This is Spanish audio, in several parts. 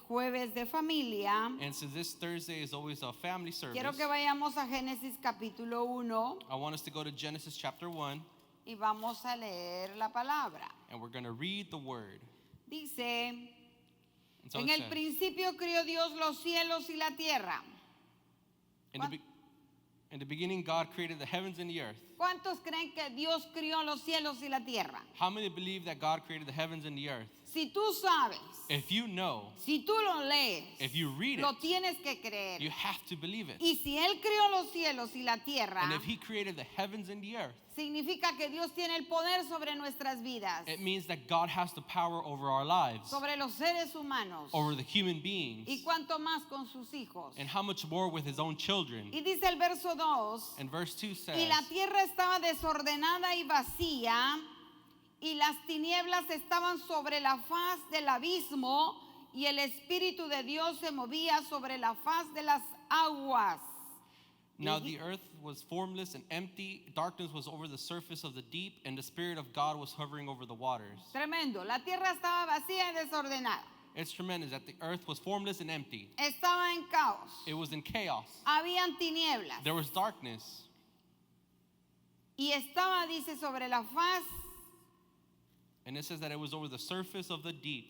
Jueves de familia. And since this Thursday is always a family service, Quiero que vayamos a Génesis capítulo 1 I want us to go to Genesis chapter 1, y vamos a leer la palabra. and we're going to read the word. Dice, And so en it el says, principio crió Dios los cielos y la tierra. in the beginning, God created the heavens and the earth. ¿Cuántos creen que Dios crió los cielos y la tierra? How many believe that God created the heavens and the earth? Si tú sabes, If you know, si tú lo lees, if you read lo it, tienes que creer. you have to believe it. Y si Él creó los cielos y la tierra, And if He created the heavens and the earth, significa que Dios tiene el poder sobre nuestras vidas, it means that God has the power over our lives, sobre los seres humanos, over the human beings, y cuanto más con sus hijos. and how much more with His own children. Y dice el verso 2, And verse 2 says, y la tierra estaba desordenada y vacía, y las tinieblas estaban sobre la faz del abismo, y el Espíritu de Dios se movía sobre la faz de las aguas. Now the earth was formless and empty, darkness was over the surface of the deep, and the Spirit of God was hovering over the waters. Tremendo, la tierra estaba vacía y desordenada. It's tremendous that the earth was formless and empty. Estaba en caos. It was in chaos. Habían tinieblas. There was darkness. Y estaba, dice, sobre la faz, And it says that it was over the surface of the deep.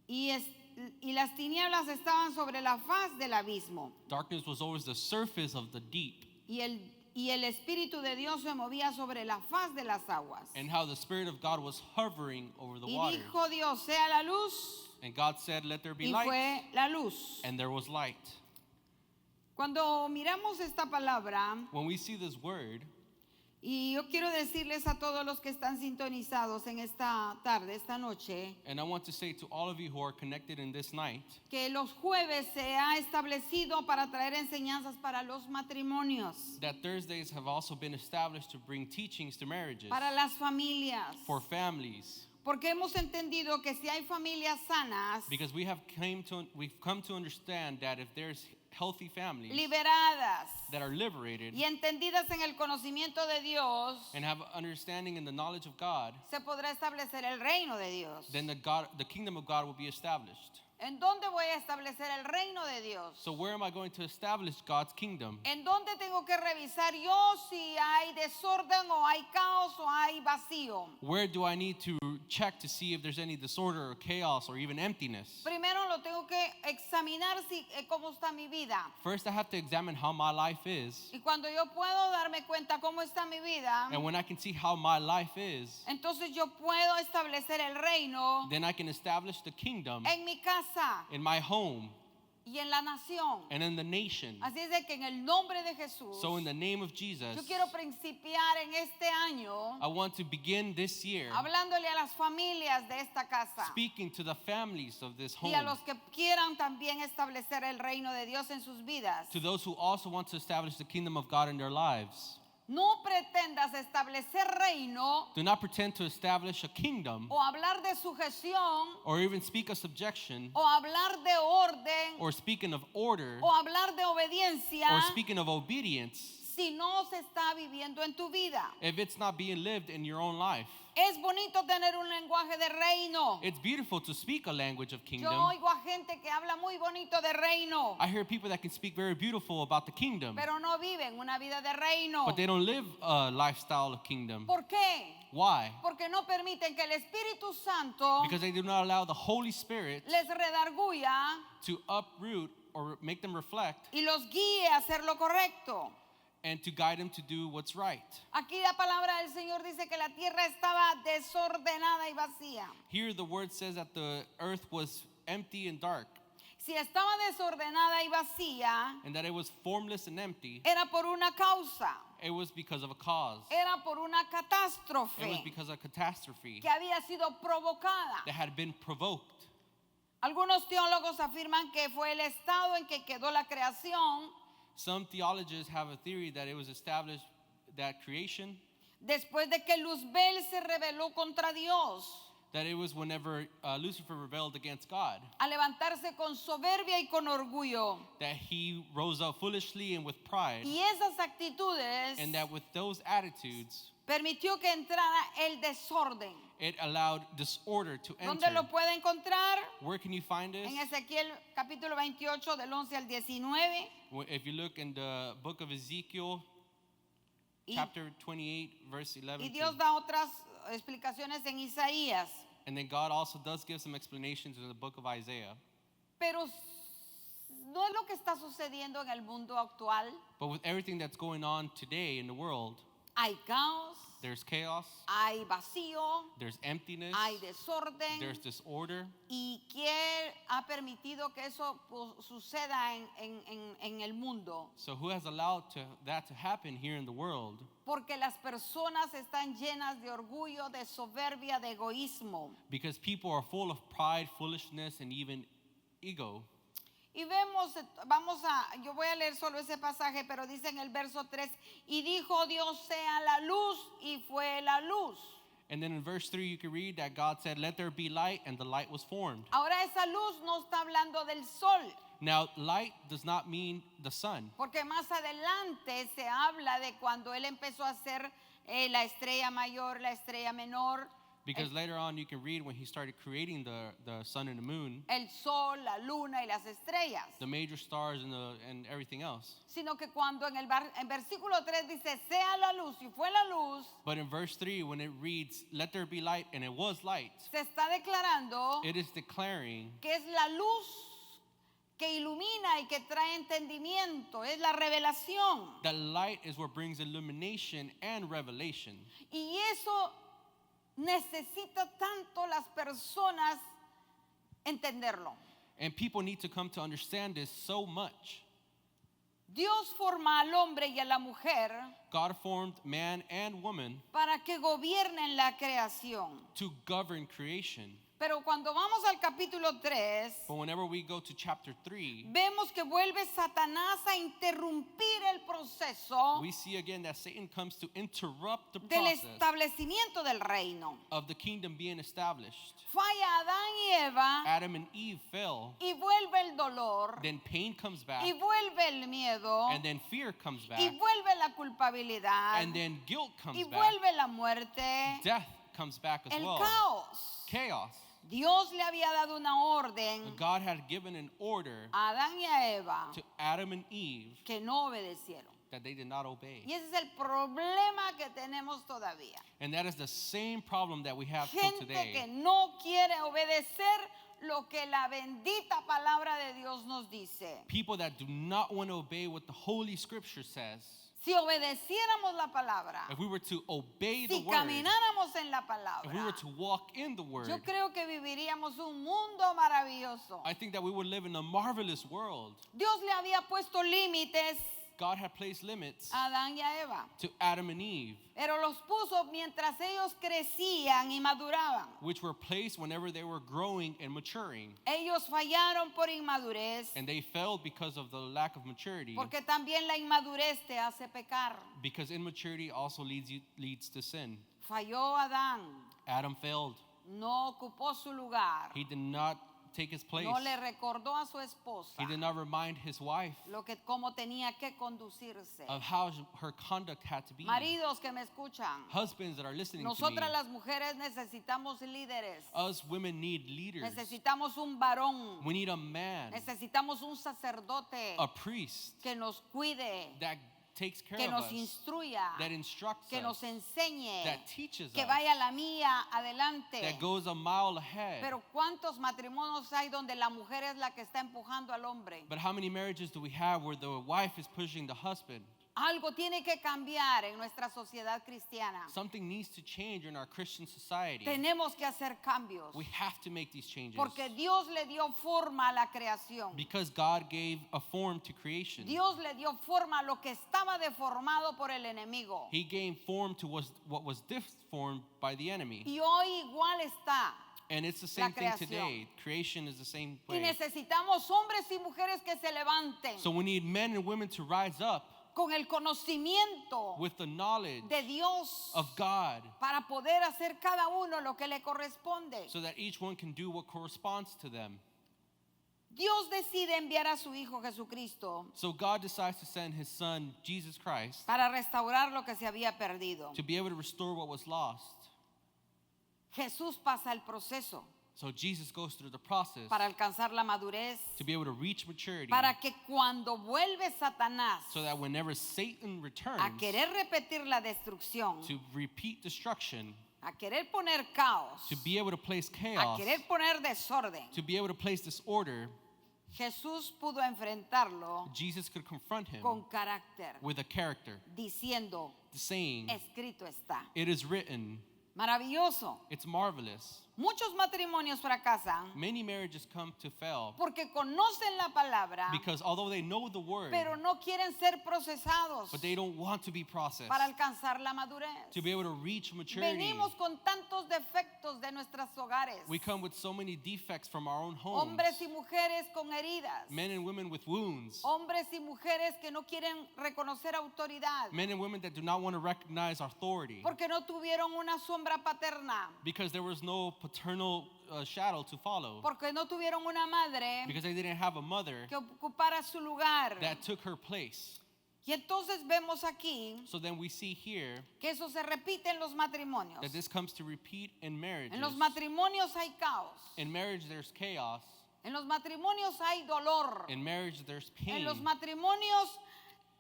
y las tinieblas estaban sobre la faz del abismo. Darkness was over the surface of the deep. Y el Espíritu de Dios se movía sobre la faz de las aguas. And how the Spirit of God was hovering over the Y waters. dijo Dios, sea la luz, And God said, let there be y light. fue la luz. And there was light. Cuando miramos esta palabra, When we see this word, y yo quiero decirles a todos los que están sintonizados en esta tarde, esta noche, and I want to say to all of you who are connected in this night, que los jueves se ha establecido para traer enseñanzas para los matrimonios, that Thursdays have also been established to bring teachings to marriages, para las familias. for families, Porque hemos entendido que si hay familias sanas, because we've come to understand that if there's healthy families liberadas that are liberated y entendidas en el conocimiento de Dios, and have understanding in the knowledge of God, se podrá establecer el reino de Dios. then the kingdom of God will be established. ¿En dónde voy a establecer el reino de Dios? So where am I going to establish God's kingdom? ¿En dónde tengo que revisar yo si hay desorden o hay caos o hay vacío? Where do I need to check to see if there's any disorder or chaos or even emptiness? Primero lo tengo que examinar cómo está mi vida. First, I have to examine how my life is. Y cuando yo puedo darme cuenta cómo está mi vida, And when I can see how my life is, entonces yo puedo establecer el reino then I can establish the kingdom en mi casa in my home y en la nación. and in the nation. Así es de que en el nombre de Jesús, So in the name of Jesus, yo quiero principiar en este año I want to begin this year hablándole a las familias de esta casa speaking to the families of this y a home, los que quieran también establecer el reino de Dios en sus vidas. to those who also want to establish the kingdom of God in their lives. No pretendas establecer reino Do not pretend to establish a kingdom o hablar de sujeción or even speak of subjection o hablar de orden or speaking of order o hablar de obediencia or speaking of obedience si no se está viviendo en tu vida. if it's not being lived in your own life. Es bonito tener un lenguaje de reino. It's beautiful to speak a language of Yo kingdom. oigo a gente que habla muy bonito de reino, I hear people that can speak very beautiful about the kingdom, pero no viven una vida de reino. but they don't live a lifestyle of kingdom. ¿Por qué? Why? Porque no permiten que el Espíritu Santo Because they do not allow the Holy Spirit les redarguya to uproot or make them reflect y los guíe a hacer lo correcto. and to guide them to do what's right. Aquí la palabra del Señor dice que la tierra estaba desordenada y vacía. Here the word says that the earth was empty and dark, Si estaba desordenada y vacía, and that it was formless and empty. era por una causa, It was because of a cause. era por una It was catástrofe because of a catastrophe que había sido provocada. that had been provoked. Algunos teólogos afirman que fue el estado en que quedó la creación Some theologians have a theory that it was established that creation, después de que Luzbel se rebeló contra Dios, that it was whenever Lucifer rebelled against God, a levantarse con soberbia y con orgullo. that he rose up foolishly and with pride, Y esas actitudes and that with those attitudes permitió que entrara el desorden. It allowed disorder to ¿Dónde enter. lo puede encontrar? Where can you find this? En Ezequiel capítulo 28 del 11 al 19. If you look in the book of Ezekiel, Y, chapter 28, verse 11. y Dios da otras explicaciones en Isaías. And then God also does give some explanations in the book of Isaiah. Pero no es lo que está sucediendo en el mundo actual. But with everything that's going on today in the world, Hay caos, there's chaos, hay vacío, there's emptiness, hay desorden. there's disorder. ¿Y quién ha permitido que eso suceda en el mundo? So who has allowed that to happen here in the world? Porque las personas están llenas de orgullo, de soberbia, de egoísmo. Because people are full of pride, foolishness, and even ego. Y vemos, yo voy a leer solo ese pasaje, pero dice en el verso 3, y dijo Dios sea la luz, y fue la luz. And then in verse 3 you can read that God said, let there be light, and the light was formed. Ahora esa luz no está hablando del sol, Now light does not mean the sun. porque más adelante se habla de cuando él empezó a hacer la estrella mayor, la estrella menor, Because later on you can read when he started creating the sun and the moon, el sol, la luna y las estrellas. the major stars and everything else. Sino que cuando en versículo 3 dice, sea la luz, y fue la luz, But in verse 3 when it reads, let there be light, and it was light, se está declarando it is declaring que es la luz que ilumina y que trae entendimiento, es la revelación. that light is what brings illumination and revelation. Y eso necesita tanto las personas entenderlo. And people need to come to understand this so much. Dios forma al hombre y a la mujer God formed man and woman para que gobiernen la creación. to govern creation. Pero cuando vamos al capítulo 3, But whenever we go to chapter 3, vemos que vuelve Satanás a interrumpir el proceso we see again that Satan comes to interrupt the del process establecimiento del reino. of the kingdom being established. Falla Adán y Eva Adam and Eve fell, y vuelve el dolor then pain comes back, y vuelve el miedo and then fear comes y back, vuelve la culpabilidad and then guilt comes y back, vuelve la muerte, death comes back as el well, caos. chaos. Dios le había dado una orden God had given an order a Adán y a Eva to Adam and Eve que no obedecieron. that they did not obey. Y ese es el problema que tenemos todavía. And that is the same problem that we have till Gente que today. no quiere obedecer lo que la bendita palabra de Dios nos dice. People that do not want to obey what the Holy Scripture says. Si obedeciéramos la palabra, If we were to obey the si word, camináramos en la if we were palabra, to walk in the word, yo creo que viviríamos un mundo maravilloso. I think that we would live in a marvelous world. Dios le había puesto límites God had placed limits a Adán y a Eva, to Adam and Eve, pero los puso mientras ellos crecían y maduraban. which were placed whenever they were growing and maturing. Ellos fallaron por inmadurez, And they failed because of the lack of maturity, porque también la inmadurez te hace pecar. because immaturity also leads to sin. Falló Adán, Adam failed. no ocupó su lugar, He did not take his place. no le recordó a su esposa He did not remind his wife cómo tenía que conducirse. of how her conduct had to be. Maridos que me escuchan, Husbands that are listening to me, nosotras las mujeres necesitamos líderes, us women need leaders. necesitamos un varón, We need a man, necesitamos un sacerdote a priest que nos cuide, that takes care que of nos us, instruya, that instructs que nos us, enseñe, that teaches que us, vaya la mía adelante. that goes a mile ahead. Pero ¿cuántos matrimonios hay donde la mujer es la que está empujando al hombre? But how many marriages do we have where the wife is pushing the husband? Algo tiene que cambiar en nuestra sociedad cristiana. Something needs to change in our Christian society. Tenemos que hacer cambios. We have to make these changes Porque Dios le dio forma a la creación. because God gave a form to creation. Dios le dio forma a lo que estaba deformado por el enemigo. He gave form to what was deformed by the enemy. Y hoy igual está. And it's the same thing creación. today. Creation is the same Y way. necesitamos hombres y mujeres que se levanten So we need men and women to rise up con el conocimiento with the knowledge de Dios of God para poder hacer cada uno lo que le corresponde. so that each one can do what corresponds to them. Dios decide enviar a su Hijo Jesucristo So God decides to send his son, Jesus Christ, para restaurar lo que se había perdido. to be able to restore what was lost. Jesús pasa el proceso So Jesus goes through the process para alcanzar la madurez, to be able to reach maturity, para que cuando vuelve Satanás so that whenever Satan returns a querer repetir la destrucción, to repeat destruction, a querer poner caos, to be able to place a chaos, querer poner desorden, to be able to place disorder, Jesús pudo enfrentarlo Jesus could confront him con carácter, with a character, diciendo, saying, escrito está. "It is written." Maravilloso. It's marvelous. Muchos matrimonios fracasan Many marriages come to fail porque conocen la palabra, because although they know the word, pero no quieren ser procesados but they don't want to be processed para alcanzar la madurez. to be able to reach maturity. Venimos con tantos defectos de nuestros hogares, We come with so many defects from our own homes. hombres y mujeres con heridas, Men and women with wounds. hombres y mujeres que no quieren reconocer autoridad Men and women that do not want to recognize authority porque no tuvieron una sombra paterna, because there was no paternal shadow to follow, porque no tuvieron una madre because they didn't have a mother que ocupara su lugar. that took her place. Y entonces vemos aquí So then we see here que eso se repite en los matrimonios. that this comes to repeat in marriages. En los matrimonios hay caos. In marriage there's chaos. En los matrimonios hay dolor. In marriage there's pain. En los matrimonios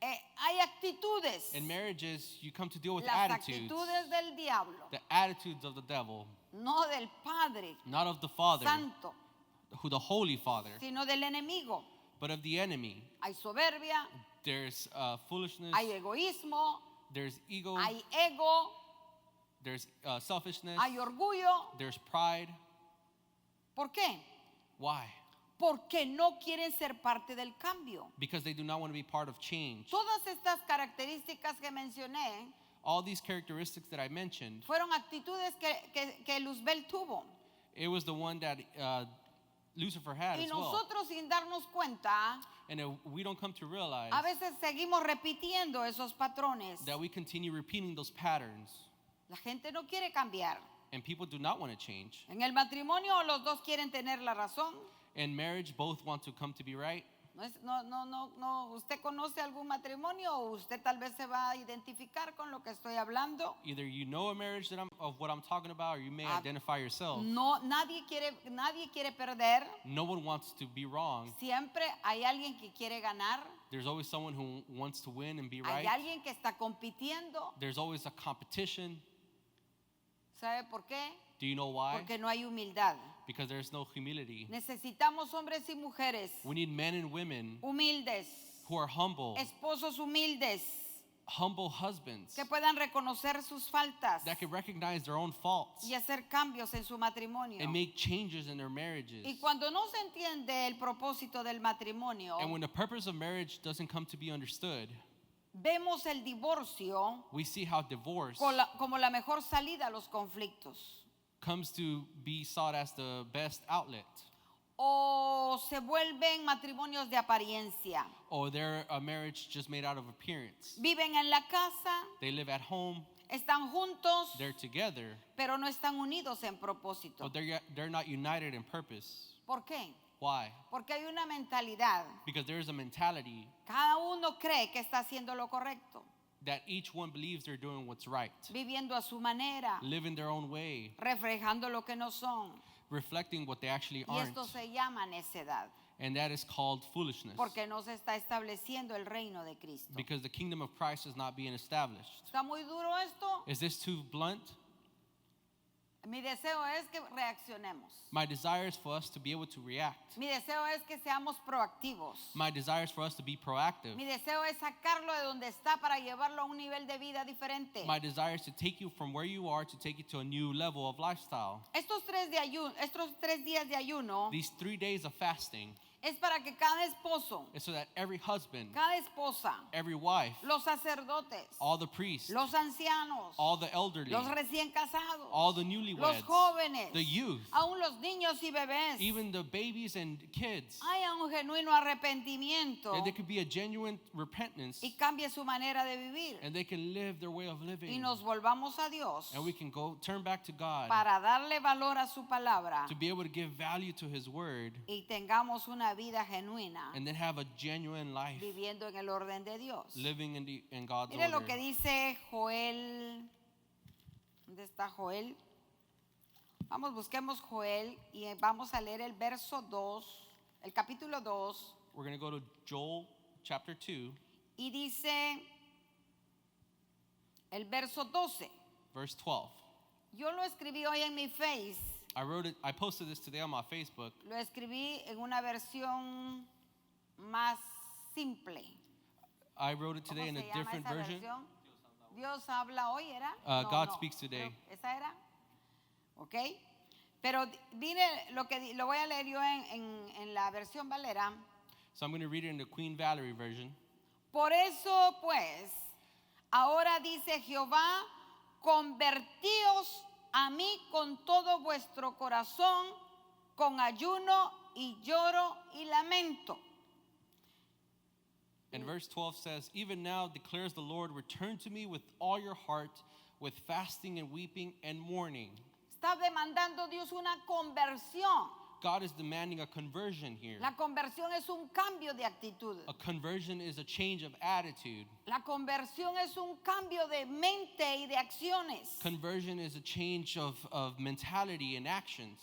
hay actitudes. In marriages you come to deal with Las attitudes. actitudes del diablo, The attitudes of the devil, no del Padre not of the Father, Santo, who the Holy Father, sino del enemigo. but of the enemy. Hay soberbia, There's foolishness, hay egoísmo, there's ego, hay ego, there's selfishness, hay orgullo. there's pride. ¿Por qué? Why? Porque no quieren ser parte del cambio. Because they do not want to be part of change. Todas estas características que mencioné All these characteristics that I mentioned, fueron actitudes que Luzbel tuvo. it was the one that Lucifer had Y as well. nosotros sin darnos cuenta, And we don't come to realize a veces seguimos repitiendo esos patrones. that we continue repeating those patterns. La gente no quiere cambiar. And people do not want to change. En el matrimonio los dos quieren tener la razón. In marriage, both want to come to be right. No. ¿Usted conoce algún matrimonio o usted tal vez se va a identificar con lo que estoy hablando? Either you know a marriage of what I'm talking about, or you may Ah, identify yourself. No, nadie quiere perder. No one wants to be wrong. Siempre hay alguien que quiere ganar. There's always someone who wants to win and be Hay right. alguien que está compitiendo. There's always a competition. ¿Sabe por qué? Do you know why? Porque no hay humildad. Because there's no humility. Necesitamos hombres y mujeres We need men and women humildes, who are humble, esposos humildes, humble husbands que puedan reconocer sus faltas that can recognize their own faults y hacer cambios en su matrimonio. and make changes in their marriages. Y cuando no se entiende el propósito del matrimonio, And when the purpose of marriage doesn't come to be understood, vemos el divorcio we see how divorce como la mejor salida a los conflictos. comes to be sought as the best outlet. O se vuelven matrimonios de apariencia. Or they're a marriage just made out of appearance. Viven en la casa, They live at home, están juntos, they're together, pero no están unidos en propósito. but they're not united in purpose. ¿Por qué? Why? Porque hay una mentalidad. Because there's a mentality Cada uno cree que está haciendo lo correcto, that each one believes they're doing what's right, viviendo a su manera, living their own way, reflejando lo que no son. reflecting what they actually Y aren't. esto se llama necedad, And that is called foolishness. porque no se está estableciendo el reino de Cristo. Because the kingdom of Christ is not being established. ¿Está muy duro esto? Is this too blunt? Mi deseo es que reaccionemos. My desire is for us to be able to react. Mi deseo es que seamos proactivos. My desire is for us to be proactive. Mi deseo es sacarlo de donde está para llevarlo a un nivel de vida diferente. My desire is to take you from where you are to take you to a new level of lifestyle. Estos 3 días de ayuno These 3 days of fasting es para que cada esposo, is so that every husband, cada esposa, every wife, los sacerdotes, all the priests, los ancianos, all the elderly, los recién casados, all the los newlyweds, jóvenes, the youth, aún los niños y bebés, even the babies and kids, haya un genuino arrepentimiento that there could be a genuine repentance y cambie su manera de vivir. and they can live their way of Y living. nos volvamos a Dios And we can go turn back to God para darle valor a su palabra to be able to give value to His word y tengamos una vida genuina, and then have a genuine life, viviendo en el orden de Dios. living in God's Mire lo order. que dice Joel. ¿Dónde está Joel? Vamos, busquemos Joel y vamos a leer el verso 2, el capítulo 2. We're going to go to Joel chapter 2, Y dice el verso 12. verse 12. Yo lo escribí hoy en mi Face. I posted this today on my Facebook. Lo escribí en una versión más simple. I wrote it ¿Cómo today in a se llama different esa version. versión? Dios habla hoy, ¿era? God speaks today. ¿Esa era? ¿Ok? Pero lo voy a leer yo en la versión Valera. So I'm going to read it in the Queen Valerie version. Por eso, pues, ahora dice Jehová, convertíos a mí con todo vuestro corazón, con ayuno y lloro y lamento. And verse 12 says, even now declares the Lord, return to me with all your heart, with fasting and weeping and mourning. Está demandando Dios una conversión. God is demanding a conversion here. La conversión es un cambio de actitud. A conversion is a change of attitude. La conversión es un cambio de mente y de acciones. Conversion is a change of mentality and actions.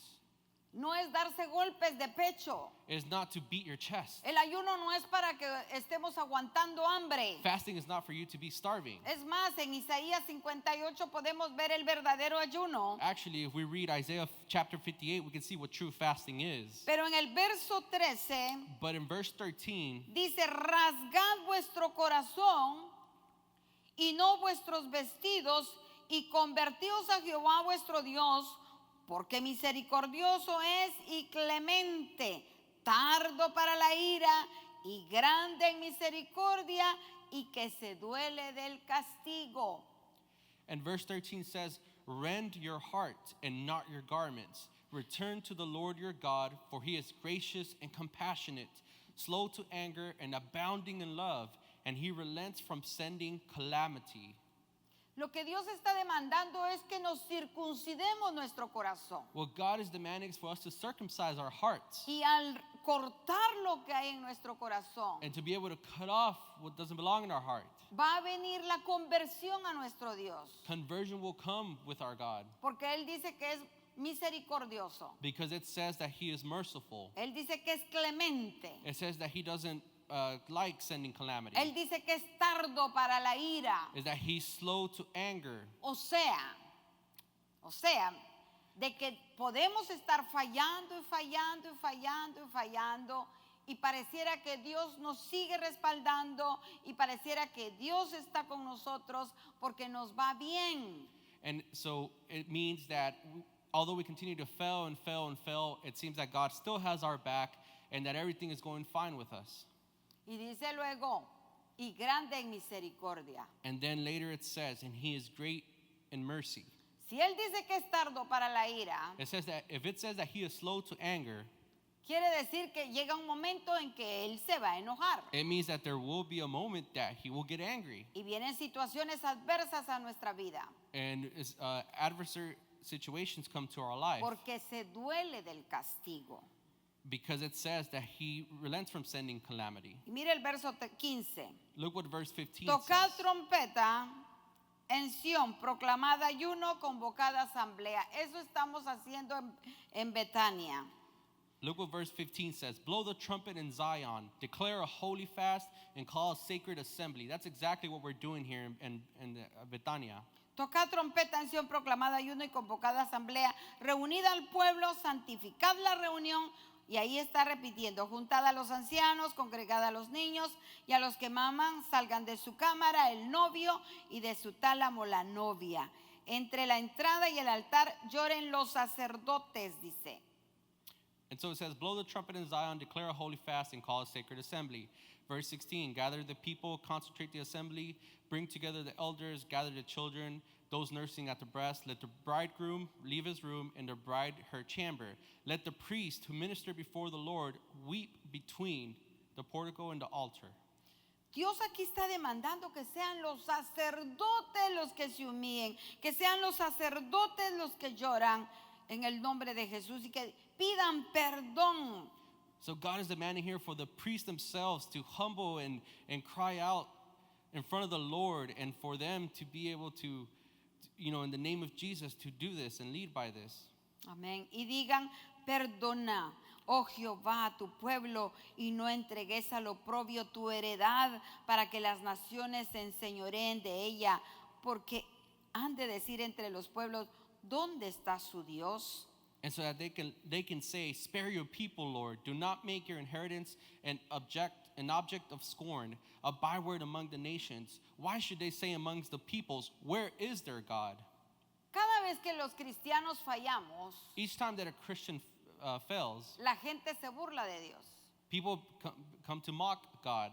No es darse golpes de pecho. It is not to beat your chest. El ayuno no es para que estemos aguantando hambre. Fasting is not for you to be starving. Es más, en Isaías 58 podemos ver el verdadero ayuno. Actually, if we read Isaiah chapter 58, we can see what true fasting is. Pero en el verso 13 But in verse 13, dice, rasgad vuestro corazón y no vuestros vestidos y convertíos a Jehová vuestro Dios, porque misericordioso es y clemente, tardo para la ira y grande en misericordia y que se duele del castigo. and verse 13 says, rend your heart and not your garments. Return to the Lord your God, for he is gracious and compassionate, slow to anger and abounding in love, and he relents from sending calamity. Lo que Dios está demandando es que nos circuncidemos nuestro corazón. What God is demanding is for us to circumcise our hearts Y al cortar lo que hay en nuestro corazón, and to be able to cut off what doesn't belong in our heart. va a venir la conversión a nuestro Dios. Conversion will come with our God Porque Él dice que es misericordioso. because it says that he is merciful. Él dice que es clemente. It says that he doesn't like sending calamity. Él dice que es tardo para la ira. Is that he's slow to anger. O sea, de que podemos estar fallando y fallando y fallando y fallando y pareciera que Dios nos sigue respaldando y pareciera que Dios está con nosotros porque nos va bien. And so it means that although we continue to fail and fail and fail, it seems that God still has our back and that everything is going fine with us. Y dice luego, y grande en misericordia. And then later it says, and he is great in mercy. Si Él dice que es tardo para la ira, It says that if it says that he is slow to anger, quiere decir que llega un momento en que Él se va a enojar. it means that there will be a moment that he will get angry. Y vienen situaciones adversas a nuestra vida. And adversary situations come to our life Porque se duele del castigo. because it says that he relents from sending calamity. Y mire el verso 15. Look what verse 15 Tocad says. trompeta en Sión, proclamad ayuno, convocada asamblea. Eso estamos haciendo en Betania. Look what verse 15 says. Blow the trumpet in Zion, declare a holy fast, and call a sacred assembly. That's exactly what we're doing here in Betania. Tocad trompeta en Sión, proclamad ayuno y convocada asamblea. Reunid al pueblo, santificad la reunión. Y ahí está repitiendo, juntad a los ancianos, congregad a los niños y a los que maman, salgan de su cámara el novio y de su tálamo la novia. Entre la entrada y el altar lloren los sacerdotes, dice. And so it says, blow the trumpet in Zion, declare a holy fast, and call a sacred assembly. Verse 16, gather the people, concentrate the assembly, bring together the elders, gather the children, those nursing at the breast. Let the bridegroom leave his room and the bride her chamber. Let the priest who minister before the Lord weep between the portico and the altar. Dios aquí está demandando que sean los sacerdotes los que se humillen, que sean los sacerdotes los que lloran en el nombre de Jesús y que pidan perdón. So God is demanding here for the priests themselves to humble and cry out in front of the Lord, and for them to be able to, in the name of Jesus, to do this and lead by this. Amén. Y digan, perdona, oh Jehová, a tu pueblo, y no entregues al oprobio tu heredad, para que las naciones se enseñoreen de ella, porque han de decir entre los pueblos, ¿dónde está su Dios? And so that they can say, spare your people, Lord. Do not make your inheritance an object of scorn, a byword among the nations. Why should they say amongst the peoples, where is their God? Cada vez que los cristianos fallamos, Each time that a Christian fails, la gente se burla de Dios, people come to mock God.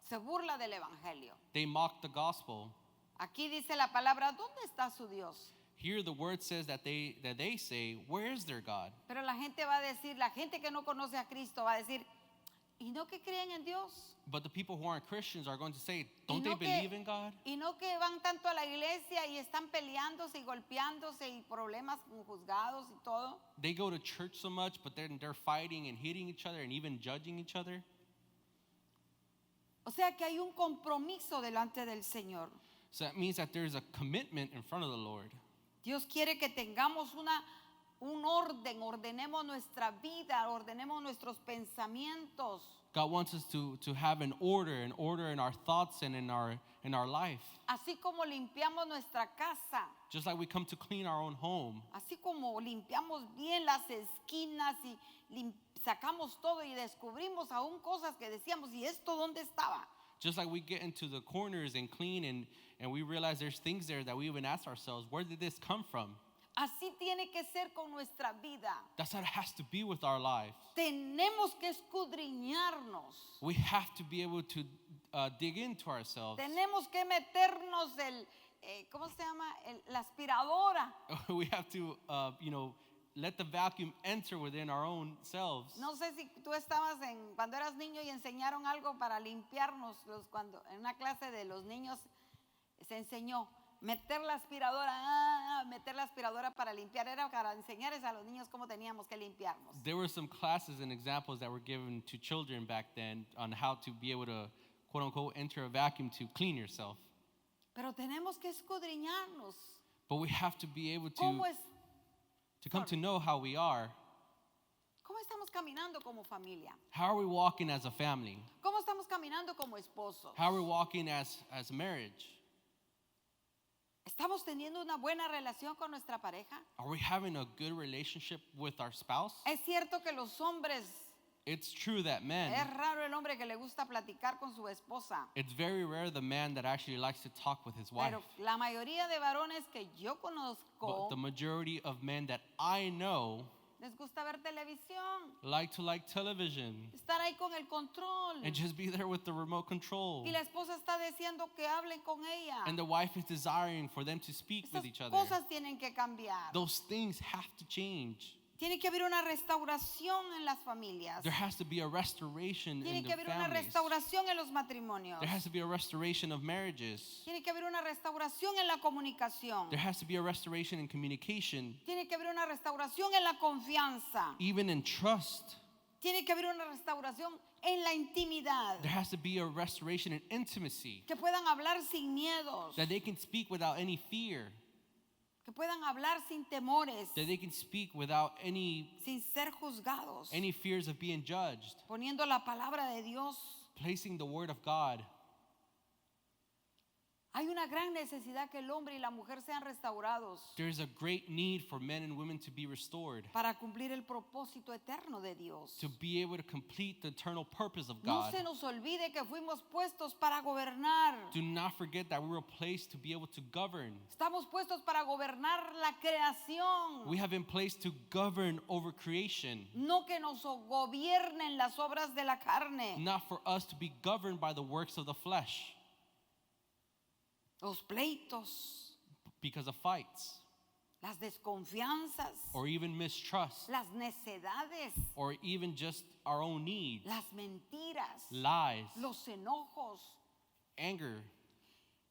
se burla del evangelio. They mock the gospel. Aquí dice la palabra, ¿dónde está su Dios? Here the word says that they say, where is their God? Pero la gente va a decir, la gente que no conoce a Cristo va a decir, ¿y no que creen en Dios? But the people who aren't Christians are going to say, ¿Y don't no they believe in God? y no que van tanto a la iglesia y están peleándose y golpeándose y problemas con juzgados y todo? They go to church so much, but then they're fighting and hitting each other and even judging each other. O sea que hay un compromiso delante del Señor. So that means that there's a commitment in front of the Lord. Dios quiere que tengamos un orden, ordenemos nuestra vida, ordenemos nuestros pensamientos. God wants us to have an order in our thoughts and in our life. Así como limpiamos nuestra casa, Just like we come to clean our own home, así como limpiamos bien las esquinas y sacamos todo y descubrimos aún cosas que decíamos, ¿y esto dónde estaba? just like we get into the corners and clean and we realize there's things there that we even ask ourselves, where did this come from? Así tiene que ser con nuestra vida. That's how it has to be with our life. Tenemos que escudriñarnos. We have to be able to dig into ourselves. Tenemos que meternos ¿cómo se llama? La aspiradora. We have to, let the vacuum enter within our own selves. No sé si tú estabas cuando eras niño y enseñaron algo para limpiarnos, cuando en una clase de los niños se enseñó meter la aspiradora para limpiar, era para enseñarles a los niños cómo teníamos que limpiarnos. There were some classes and examples that were given to children back then on how to be able to, quote unquote, enter a vacuum to clean yourself. Pero tenemos que escudriñarnos. But we have to be able ¿Cómo to come to know how we are. ¿Cómo estamos caminando como familia? How are we walking as a family? ¿Cómo estamos caminando como esposos? How are we walking as marriage? ¿Estamos teniendo una buena relación con nuestra pareja? Are we having a good relationship with our spouse? Es cierto que los hombres, It's true that men, es raro el hombre que le gusta platicar con su esposa. it's very rare the man that actually likes to talk with his wife. Pero la mayoría de varones que yo But conozco the majority of men that I know les gusta ver televisión, like television estar ahí con el control. and just be there with the remote control. Y la esposa está deseando que hablen con ella. And the wife is desiring for them to speak with Esas each other. cosas tienen que cambiar. Those things have to change. Tiene que haber una restauración en las familias. There has to be a restoration Tiene in que the haber una families. restauración en los matrimonios. There has to be a restoration of marriages. Tiene que haber una restauración en la comunicación. There has to be a restoration in communication, Tiene que haber una restauración en la confianza. even in trust. Tiene que haber una restauración en la intimidad. There has to be a restoration in intimacy, Que puedan hablar sin miedos. that they can speak without any fear, Que puedan hablar sin temores. that they can speak without any Sin ser juzgados. fears of being judged, Poniendo la palabra de Dios. placing the word of God. Hay una gran necesidad que el hombre y la mujer sean restaurados There's a great need for men and women to be restored, para cumplir el propósito eterno de Dios. to be able to complete the eternal purpose of No God. se nos olvide que fuimos puestos para gobernar. Do not forget that we were placed to be able to govern. Estamos puestos para gobernar la creación. We have been placed to govern over creation, No que nos gobiernen las obras de la carne. not for us to be governed by the works of the flesh Los pleitos, because of fights las desconfianzas, or even mistrust las necedades, or even just our own needs, las mentiras, lies, los enojos. anger.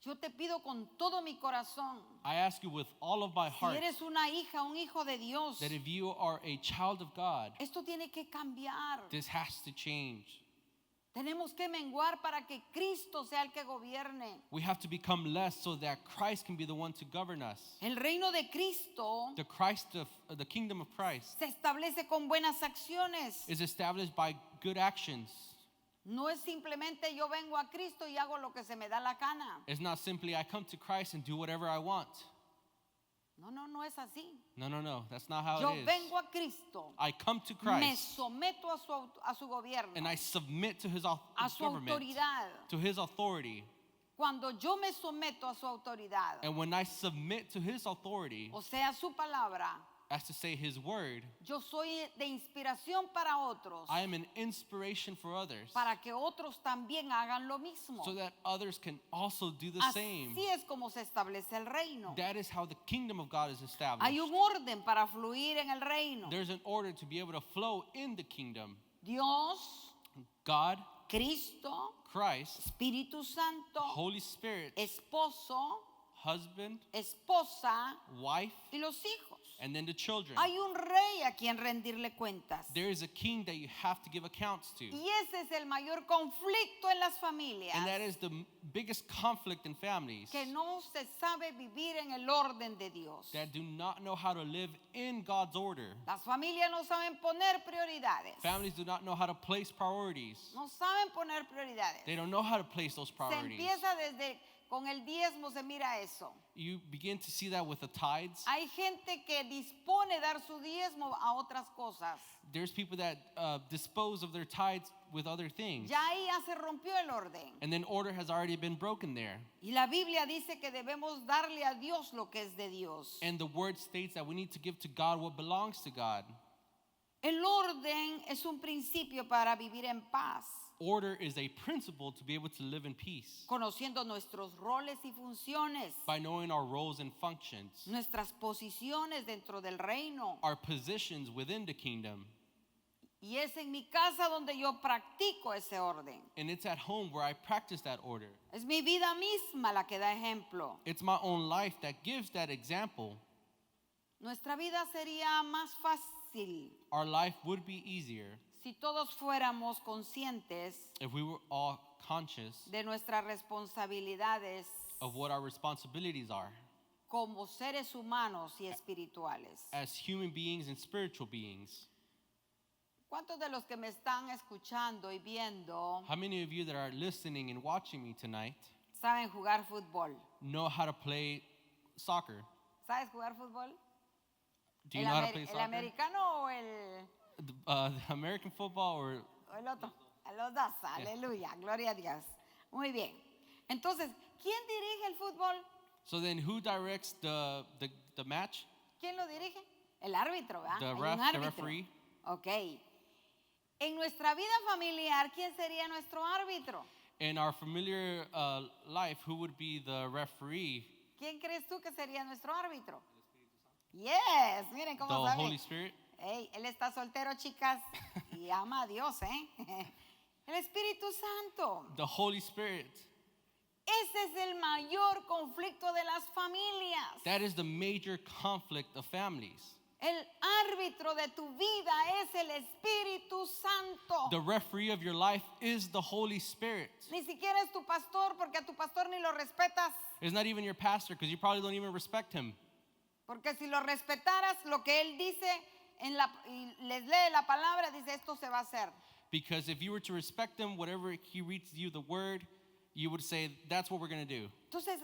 Yo te pido con todo mi corazón, I ask you with all of my si heart eres una hija, un hijo de Dios, that if you are a child of God, esto tiene que cambiar. this has to change. Tenemos que menguar para que Cristo sea el que gobierne. We have to become less so that Christ can be the one to govern us. El reino de Cristo The kingdom of Christ se establece con buenas acciones. is established by good actions. No es simplemente yo vengo a Cristo y hago lo que se me da la gana. It's not simply I come to Christ and do whatever I want. No es así. No. That's not how Yo it is. vengo a Cristo, I come to me Christ someto a su gobierno, and I submit to his a su government, autoridad. to his authority. Cuando yo me someto a su autoridad, And when I submit to his authority, o sea, su palabra, as to say his word, yo soy de inspiración para otros, I am an inspiration for others para que otros también hagan lo mismo. so that others can also do the same. Así es como se establece el reino. That is how the kingdom of God is established. Hay un orden para fluir en el reino. There's an order to be able to flow in the kingdom. Dios, God, Cristo, Christ, Espíritu Santo, Holy Spirit, esposo, husband, esposa wife, y los hijos. and then the children. Hay un rey a quien rendirle cuentas. There is a king that you have to give accounts to. Y ese es el mayor conflicto en las familias, And that is the biggest conflict in families que no se sabe vivir en el orden de Dios. that do not know how to live in God's order. Las familias no saben poner prioridades. Families do not know how to place priorities. No saben poner prioridades. They don't know how to place those Se priorities. empieza desde con el diezmo, se mira eso. You begin to see that with the tithes. Hay gente que dispone dar su diezmo a otras cosas. There's people that dispose of their tithes with other things. Ya ahí ya se rompió el orden. And then order has already been broken there. Y la Biblia dice que debemos darle a Dios lo que es de Dios. And the word states that we need to give to God what belongs to God. El orden es un principio para vivir en paz, Order is a principle to be able to live in peace conociendo nuestros roles y funciones, by knowing our roles and functions, nuestras posiciones dentro del reino. our positions within the kingdom. Y es en mi casa donde yo practico ese orden. And it's at home where I practice that order. Es mi vida misma la que da ejemplo. It's my own life that gives that example. Nuestra vida sería más fácil Our life would be easier si todos fuéramos conscientes if we were all conscious de nuestras responsabilidades of what our responsibilities are como seres humanos y espirituales. as human beings and spiritual beings. ¿Cuántos de los que me están escuchando y viendo How many of you that are listening and watching me tonight saben jugar fútbol? know how to play soccer? ¿Sabes jugar fútbol? Do you know how to play ¿El soccer? americano o el, The American football or o el otro? A los dos, aleluya, gloria a Dios. Muy bien. Entonces, ¿quién dirige el fútbol? so then who directs the match? ¿Quién lo dirige? El árbitro, ¿verdad? The Hay un ref, the árbitro. referee. Ok. En nuestra vida familiar, ¿quién sería nuestro árbitro? In our familiar life, who would be the referee? ¿Quién crees tú que sería nuestro árbitro? Yes, miren The cómo sabe. Holy Spirit? Ey, él está soltero, chicas, y ama a Dios, ¿eh? El Espíritu Santo. The Holy Spirit. Ese es el mayor conflicto de las familias. That is the major conflict of families. El árbitro de tu vida es el Espíritu Santo. The referee of your life is the Holy Spirit. Ni siquiera es tu pastor, porque a tu pastor ni lo respetas. It's not even your pastor because you probably don't even respect him. Porque si lo respetaras, lo que él dice y les lee la palabra, dice esto se va a hacer. Because if you were to respect him, whatever he reads you the word, you would say, that's what we're going to do. Entonces,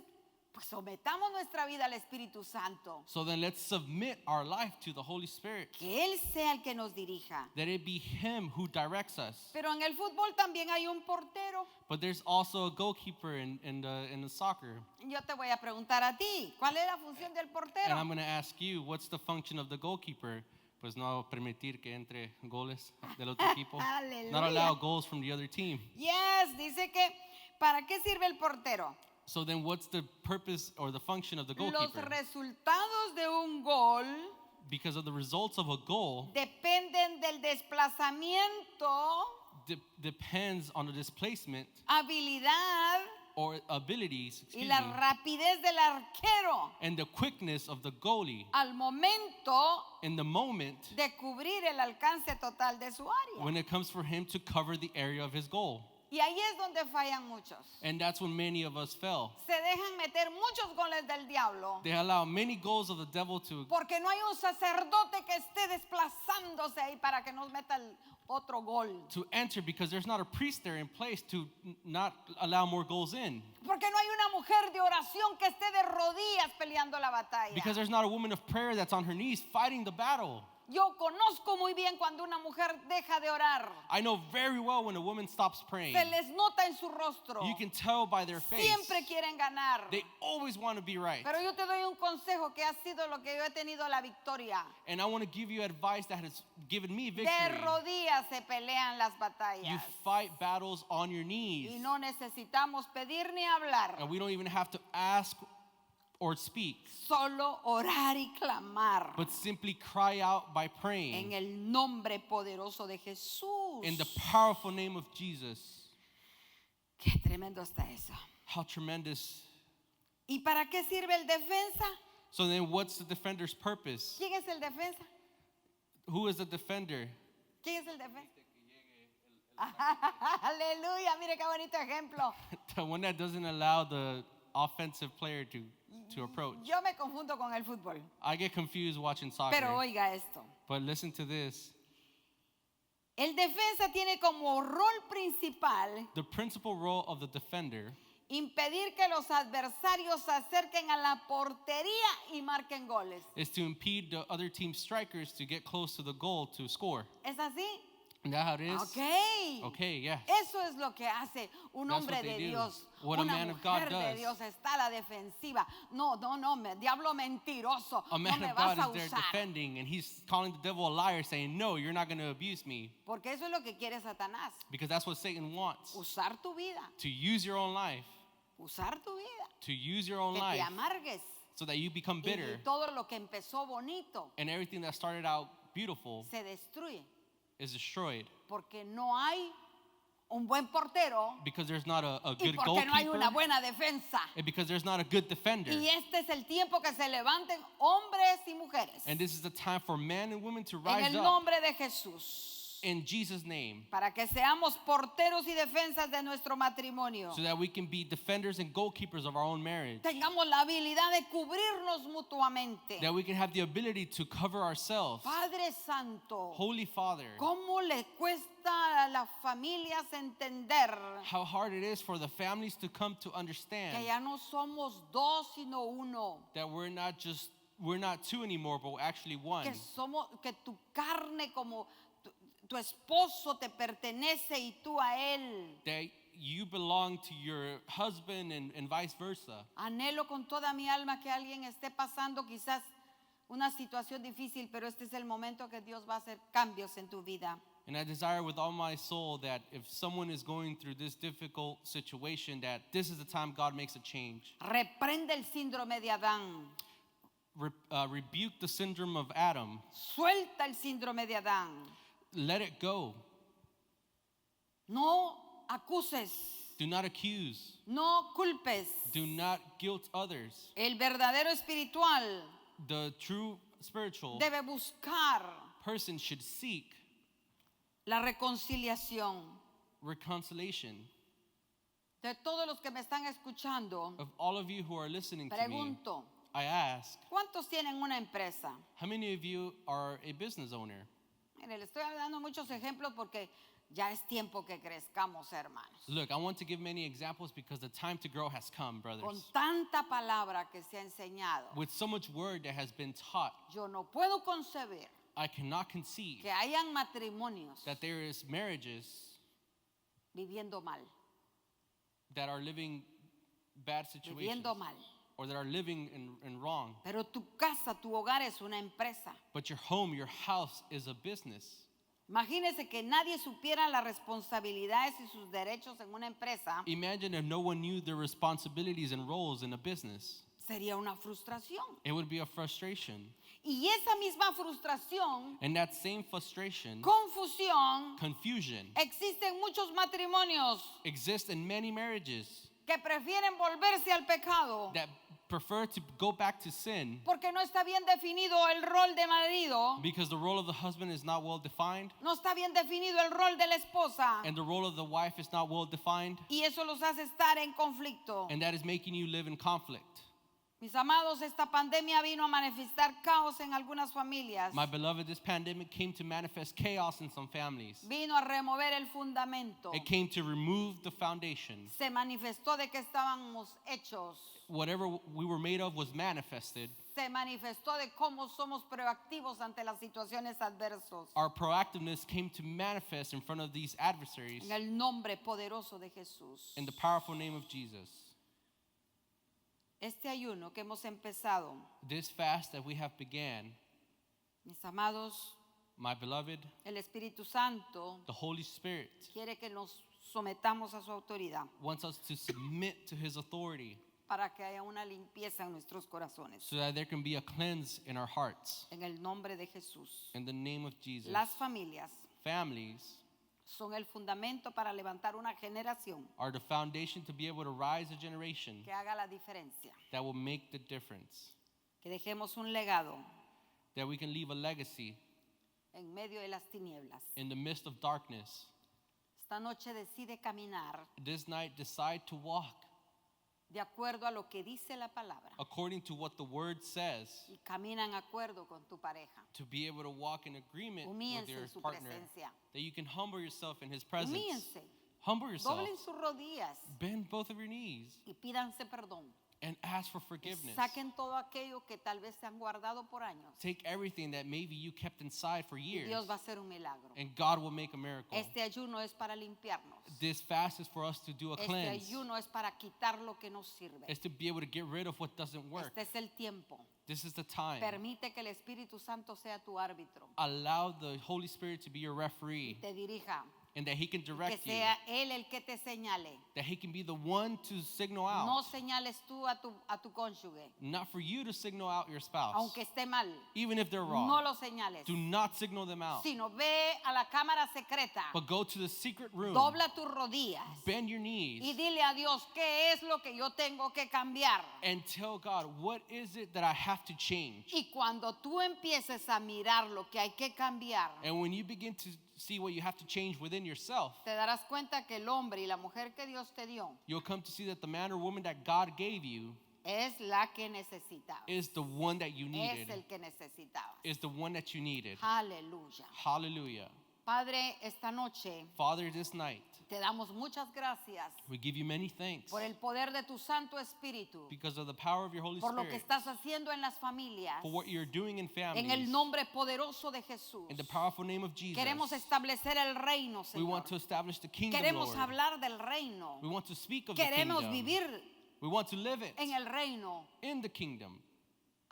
pues sometamos nuestra vida al Espíritu Santo. So then let's submit our life to the Holy Spirit. Que Él sea el que nos dirija. That it be him who directs us. Pero en el fútbol también hay un portero. But there's also a goalkeeper in the soccer. Yo te voy a preguntar a ti, ¿cuál es la función del And portero? I'm going to ask you, what's the function of the goalkeeper? Pues no permitir que entre goles del otro equipo. Aleluya. Not allow goals from the other team. Yes, dice que ¿para qué sirve el portero? So then what's the purpose or the function of the Los goalkeeper? resultados de un gol Because of the results of a goal dependen del desplazamiento, depends on the displacement, habilidad or abilities, y la rapidez del arquero and the quickness of the goalie al momento in the moment de cubrir el alcance total de su área. when it comes for him to cover the area of his goal. Y ahí es donde fallan muchos. And that's when many of us fell. Se dejan meter muchos goles del diablo They allow many goals of the devil to, porque no hay un sacerdote que esté desplazándose ahí para que nos meta el otro gol. to enter because there's not a priest there in place to not allow more goals in. Porque no hay una mujer de oración que esté de rodillas peleando la batalla. Because there's not a woman of prayer that's on her knees fighting the battle. Yo conozco muy bien cuando una mujer deja de orar. I know very well when a woman stops praying. Se les nota en su rostro. You can tell by their face. Siempre quieren ganar. They always want to be right. Pero yo te doy un consejo que ha sido lo que yo he tenido la victoria. And I want to give you advice that has given me De victory. rodillas se pelean las You batallas. fight battles on your knees. Y no necesitamos pedir ni hablar. And we don't even have to ask or speak, Solo orar y clamar. but simply cry out by En praying el nombre poderoso de Jesús. in the powerful name of Jesus. Qué tremendo está eso. How tremendous. ¿Y para qué sirve el defensa? So then what's the defender's purpose? ¿Quién es el defensa? Who is the defender? ¿Quién es el defensa? Aleluya, mire qué bonito ejemplo. The one that doesn't allow the offensive player to approach. Yo me confundo con el fútbol, I get confused watching soccer. pero oiga esto. But listen to this. El defensa tiene como rol principal The principal role of the defender impedir que los adversarios se acerquen a la portería y marquen goles. is to impede the other team's strikers to get close to the goal to score. ¿Es así? Isn't that how it is? Ok. Okay, yeah. Eso es lo que hace un That's hombre what they de do. Dios. What a Una man of God mujer de does. Dios está a la defensiva. No, diablo mentiroso. A No man me of vas God a is there usar. defending, and he's calling the devil a liar, saying, "No, you're not going to abuse me," Porque eso es lo que quiere Satanás. because that's what Satan wants. Usar tu vida. To use your own life, Usar tu vida. to use your own Que te life, amargues. so that you become Y bitter, todo lo que empezó bonito and everything that started out beautiful se destruye. is destroyed Porque no hay un buen portero because there's not a y good porque no hay goalkeeper, una buena defensa. and because there's not a good defender. Y este es el tiempo que se levanten hombres y mujeres. And this is the time for men and women to En rise el up nombre de Jesús. in Jesus' name, Para que seamos porteros y defensas de nuestro matrimonio. so that we can be defenders and goalkeepers of our own marriage. Tengamos la habilidad de cubrirnos mutuamente. That we can have the ability to cover ourselves. Padre Santo, Holy Father, ¿cómo le cuesta a las familias entender how hard it is for the families to come to que understand ya no somos dos sino uno? that we're not two anymore, but we're actually one. Que tu carne como tu esposo te pertenece y tú a él. That you belong to your husband and vice versa. Anhelo con toda mi alma que alguien esté pasando quizás una situación difícil, pero este es el momento que Dios va a hacer cambios en tu vida. And I desire with all my soul that if someone is going through this difficult situation, that this is the time God makes a change. Reprende el síndrome de Adán. Rebuke the syndrome of Adam. Suelta el síndrome de Adán. Let it go. No acuses. Do not accuse. No culpes. Do not guilt others. El verdadero espiritual The true spiritual debe buscar person should seek la reconciliación. reconciliation. De todos los que me están escuchando, Of all of you who are listening to me, pregunto, I ask, ¿cuántos tienen una empresa? how many of you are a business owner? Mire, le estoy dando muchos ejemplos porque ya es tiempo que crezcamos, hermanos. Look, I want to give many examples because the time to grow has come, Con brothers. tanta palabra que se ha enseñado, With so much word that has been taught, yo no puedo concebir I cannot conceive que hayan matrimonios that there is marriages viviendo mal, that are living bad situations viviendo mal. or that are living in wrong. Pero tu casa, tu hogar es una empresa. But your home, your house is a business. Imagínese que nadie supiera las responsabilidades y sus derechos en una empresa. Imagine if no one knew their responsibilities and roles in a business. Sería una frustración. It would be a frustration. Y esa misma frustración, And that same frustration, confusión, confusion, existe en muchos matrimonios exists in many marriages que que prefieren volverse al pecado that prefer to go back to sin porque no está bien definido el rol de marido, because the role of the husband is not well defined no está bien definido el rol de la esposa, and the role of the wife is not well defined, y eso los hace estar en conflicto. and that is making you live in conflict. Mis amados, esta pandemia vino a manifestar caos en algunas familias. My beloved, this pandemic came to manifest chaos in some families. Vino a remover el fundamento. It came to remove the foundation. Se manifestó de que estábamos hechos. Whatever we were made of was manifested. Se manifestó de cómo somos proactivos ante las situaciones adversas. Our proactiveness came to manifest in front of these adversaries En el nombre poderoso de Jesús. in the powerful name of Jesus. Este ayuno que hemos empezado, This fast that we have began, mis amados, my beloved, el Espíritu Santo the Holy Spirit quiere que nos sometamos a su autoridad wants us to submit to his authority para que haya una limpieza en nuestros corazones. so that there can be a cleanse in our hearts. En el nombre de Jesús. In the name of Jesus. Las familias Families son el fundamento para levantar una generación are the foundation to be able to rise a generation que haga la diferencia. that will make the difference. Que dejemos un legado That we can leave a legacy en medio de las tinieblas. in the midst of darkness. Esta noche decide caminar This night, decide to walk de acuerdo a lo que dice la palabra according to what the word says, y camina en acuerdo con tu pareja. to be able to walk in agreement with Humíense your en su partner. presencia. That you can humble yourself in his presence. Humíense. Humble yourself. Doblen sus rodillas Bend both of your knees y pídanse perdón. and ask for Y forgiveness. saquen todo aquello que tal vez se han guardado por años. Take everything that maybe you kept inside for Y years, Dios va a hacer un milagro. and God will make a miracle. Este ayuno es para limpiarnos. This fast is for us to do a Este cleanse. ayuno es para quitar lo que nos sirve. It's to be able to get rid of what doesn't work. Este es el tiempo. This is the time. Permite que el Espíritu Santo sea tu árbitro. Allow the Holy Spirit to be your referee, Te dirija. and that he can Que direct you. sea Él el que te señale. That he can be the one to signal out. No señales tú a tu cónyuge. Not for you to signal out your spouse. Aunque esté mal. Even if they're wrong. No lo señales. Do not signal them out. Sino ve a la cámara secreta. But go to the secret room. Dobla tus rodillas. Bend your knees. Y dile a Dios qué es lo que yo tengo que cambiar. And tell God, what is it that I have to change? Y cuando tú empieces a mirar lo que hay que cambiar, And when you begin to see what you have to change within yourself, te darás cuenta que el hombre y la mujer que Dios te dio you'll come to see that the man or woman that God gave you es la que necesitabas. is the one that you Es needed. el que necesitabas. Is the one that you needed. Aleluya. Hallelujah. Padre, esta noche Father, this night, te damos muchas gracias we give you many thanks por el poder de tu Santo Espíritu, because of the power of your Holy por lo que Spirit, estás haciendo en las familias, for what you're doing in en el families, nombre poderoso de Jesús. in the powerful name of Jesus. Queremos establecer el reino, We Señor. want to establish the kingdom, Queremos Lord. hablar del reino. We want to speak of the Queremos kingdom. vivir We want to live it en el reino. in the kingdom.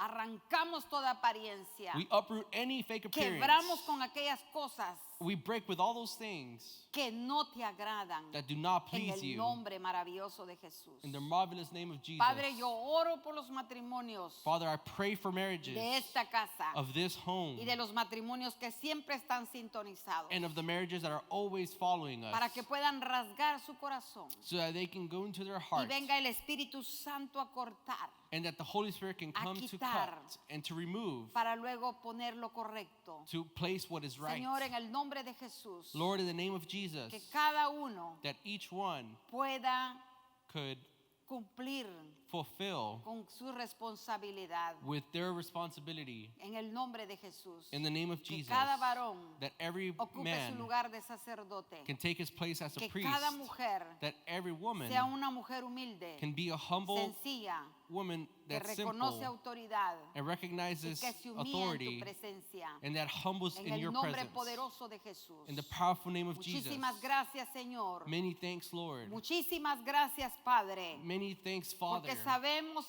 Arrancamos toda apariencia. We uproot any fake appearance. Quebramos con aquellas cosas We break with all those things que no te agradan. that do not En please el you. nombre maravilloso de Jesús. In the marvelous name of Jesus. Padre, yo oro por los matrimonios Father, I pray for marriages de esta casa of this home y de los matrimonios que siempre están sintonizados and of the marriages that are always following us, para que puedan rasgar su corazón so that they can go into their y hearts venga el Espíritu Santo a cortar and that the Holy Spirit can a come to quitar, cut and to remove, para luego poner lo correcto. to place what is right. Señor, en el nombre de Jesús, Lord, in the name of Jesus, que cada uno that each one pueda could cumplir fulfill con su responsabilidad. with their responsibility En el nombre de Jesús, in the name of que Jesus, cada varón that every ocupe man su lugar de sacerdote, can take his place as a que priest, cada mujer that every woman sea una mujer humilde, can be a humble sencilla, woman que that's reconoce simple autoridad and y recognizes que se humilla en tu authority presencia. and that humbles En in el your nombre presence. poderoso de Jesús. In the powerful name of Jesus. Muchísimas gracias, Señor. Many thanks, Lord. Muchísimas gracias, Padre. Many thanks, Porque Father, sabemos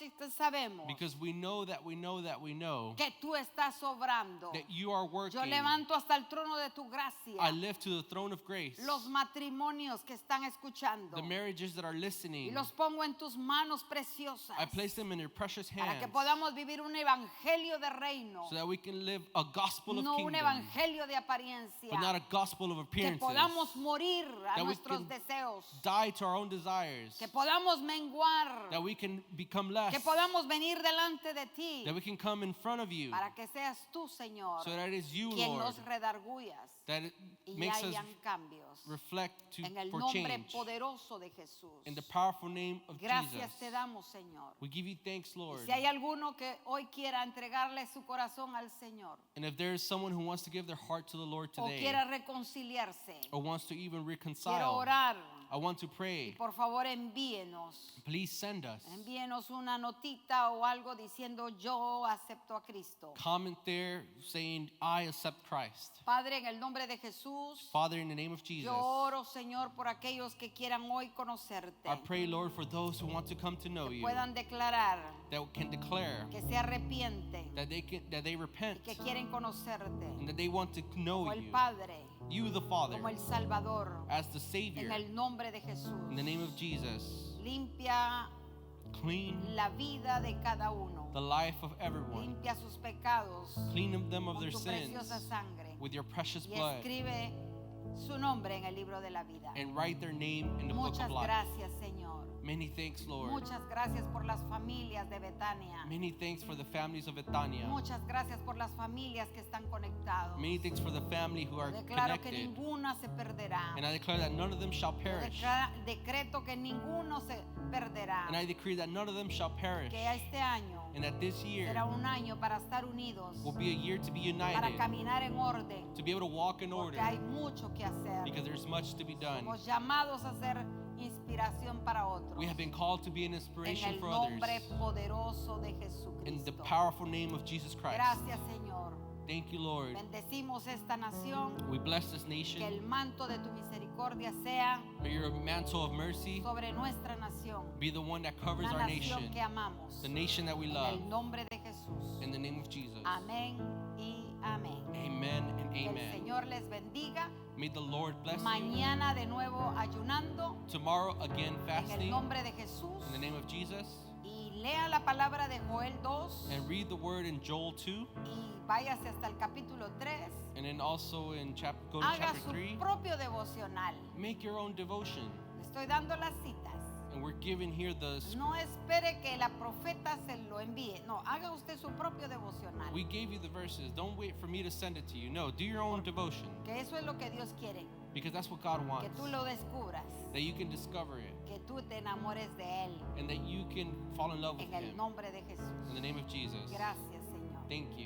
y que sabemos Because we know that we know that we know que tú estás obrando. that you are Yo working. levanto hasta el trono de tu gracia I lift to the throne of grace los matrimonios que están escuchando the marriages that are y listening. los pongo en tus manos preciosas I place them in your precious para que hands podamos vivir un evangelio de reino, so that we can live a gospel of no un kingdom, evangelio de apariencia, but not a gospel of que appearances. podamos morir a That we nuestros can deseos, Die to our own desires, que podamos menguar, that we can become less, que podamos venir delante de ti that we can come in front of you, para que seas tú, Señor, so that it is you, quien Lord, nos redarguyas that it y makes us hayan cambios reflect en el for nombre change. poderoso de Jesús. In the powerful name of Gracias Jesus, te damos, Señor. we give you thanks, Y Lord. si hay alguno que hoy quiera entregarle su corazón al Señor And if there is someone who wants to give their heart to the Lord o today, quiera reconciliarse, or wants to even quiero reconcile, orar, I want to y pray. por favor envíenos. Please send us. Envíenos una notita o algo diciendo yo acepto a Cristo. Comment there saying, I accept Christ. Padre, en el nombre de Jesús, Father, in the name of Jesus, yo oro, Señor, por aquellos que quieran hoy conocerte, I pray, Lord, for those who want to come to know que you, puedan declarar that can declare que se arrepienten that they y repent que quieren conocerte and that they want to know como el you, Padre, you the Father, como el Salvador, as the Savior. en el nombre de Jesús. In the name of Jesus, Limpia clean la vida de cada uno. the life of everyone. Limpia sus pecados Clean them of con their tu sins preciosa sangre with your precious y blood escribe su nombre en el libro de la vida. and write their name in the book Muchas of life. gracias, Señor. Many thanks, Lord. Muchas gracias por las familias de Betania. Many thanks for the families of Betania. Muchas gracias por las familias que están conectados. Many thanks for the family who are Declaro que connected. ninguna se perderá. And I declare that none of them shall perish. Decreto que ninguno se perderá. And I decree that none of them shall perish. Que este año And that this year será un año para estar unidos, will be a year to be para united, caminar en orden, to be able to walk in order, porque hay mucho que hacer. because there's much to be done. Somos llamados a ser inspiración para otros. We have been called to be an En inspiration el for others. nombre poderoso de In the Jesucristo. powerful name of Jesus Christ. Gracias, Señor. Thank you, Lord. Bendecimos esta nación. We bless this Que nation. el manto de tu misericordia sea May your mantle of mercy sobre nuestra nación. be the one that covers Una our nación nation, que amamos. the nation that we En love. el nombre de Jesús. In the name of Jesus. Amén y amén. Amen and Que el amen. Señor les bendiga. May the Lord bless you. Mañana de nuevo ayunando Tomorrow again en el fasting nombre de Jesús. in the name of Jesus. Y lea la palabra de Joel 2 And read the word in Joel 2. y váyase hasta el capítulo 3. And then also in go to Haga chapter su 3. propio devocional. Make your own devotion. Le estoy dando las citas. And we're given here the. No espere que la profeta se lo envíe. No, haga usted su propio devocional. We gave you the verses. Don't wait for me to send it to you. No, do your own devotion. Que eso es lo que Dios quiere. Because that's what God Que wants. tú lo descubras. That you can discover it. Que tú te enamores de Él. And that you can fall in love with En el Him. nombre de Jesús. In the name of Jesus. Gracias, Señor. Thank you.